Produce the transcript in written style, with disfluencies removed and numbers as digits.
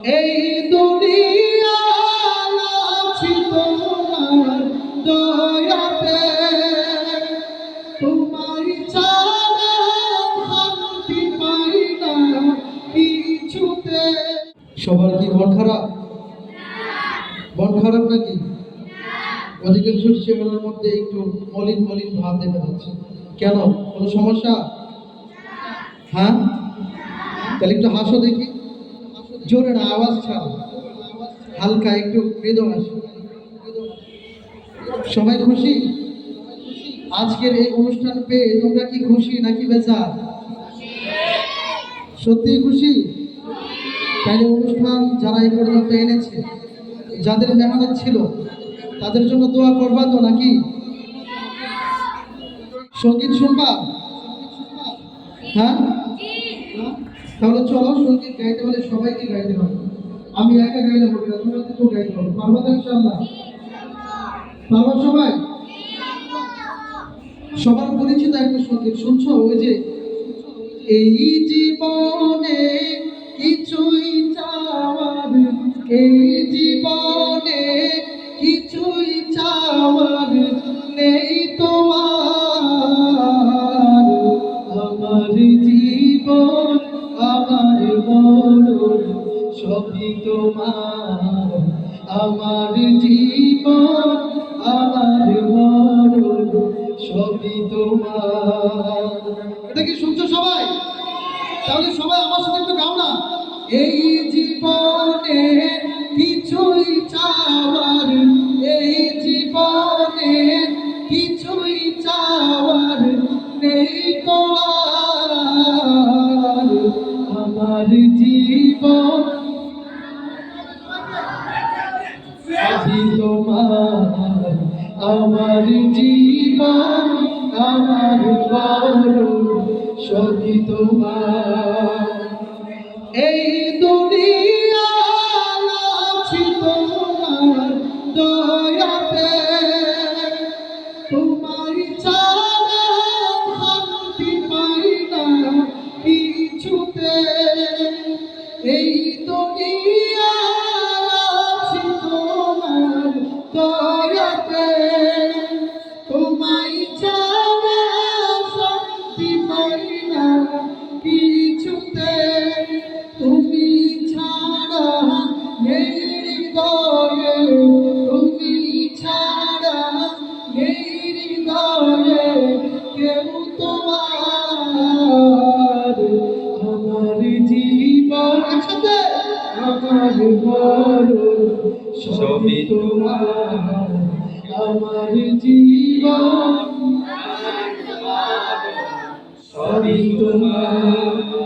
এই দুনিয়ায় আছি তোমার দয়াতে, তোমার ছাড়া শান্তি পাই না কিছুতে। সবার কি মন খারাপ? মন খারাপ নাকি? অধিকাংশ চেহারার মধ্যে একটু মলিন মলিন ভাব দেখা যাচ্ছে। কেন? কোনো সমস্যা? হ্যাঁ, তাহলে একটু হাসো দেখি। জোরে না, আওয়াজ ছাড়ো, হালকা একটু মৃদু হাসি। সবাই খুশি? আজকের এই অনুষ্ঠান পেয়ে তোমরা কি খুশি নাকি বেজার? সত্যি খুশি? তাহলে অনুষ্ঠান যারা এই পর্যন্ত এনেছে, যাদের মেহনত ছিল, তাদের জন্য দোয়া করবা তো নাকি? সঙ্গীত শুনবা? হ্যাঁ, তাহলে চলো, সঙ্গীত গাইতে হলে সবাইকে গাইতে হবে। আমি একা গাইলে হবে না, তোমাদেরকেও গাইতে হবে। পারবা তো ইনশাআল্লাহ? পারবা সবাই? সবার পরিচিত একটা সঙ্গীত শুনছো, ওই যে এই জীবনে কিছুই চাওয়ার, এই জীবনে কিছুই চাওয়ার নেই তো আর। আমার জীবন আমার মরণ সবই তোমার, আমার জীবন আমার মরণ সবই তোমার। এটা কি শুনছো সবাই? তাহলে সবাই আমার সাথে একটু গাও না। এই জীবনে কিছুই চাওয়ার, এই জীবনে কিছুই চাওয়ার নেই তো আর। আমার জীবন সবই তোমার, আমার জীবন আমার মরণ সবই তোমার। এই দুনিয়ায় আছি তোমার দয়াতে, তোমার ছাড়া শান্তি পাই না কিছুতে। এই দুনিয়ায় আছি তোমার দয়াতে, তোমায় ছাড়া শান্তি পাই না কিছুতে। তুমি ছাড়া নেই হৃদয়ে, তুমি ছাড়া নেই হৃদয়ে কেউ তোমার। আমার জীবন একসাথে, আমার মরণ সবই তোমার, আমার জীবন সবই তোমার।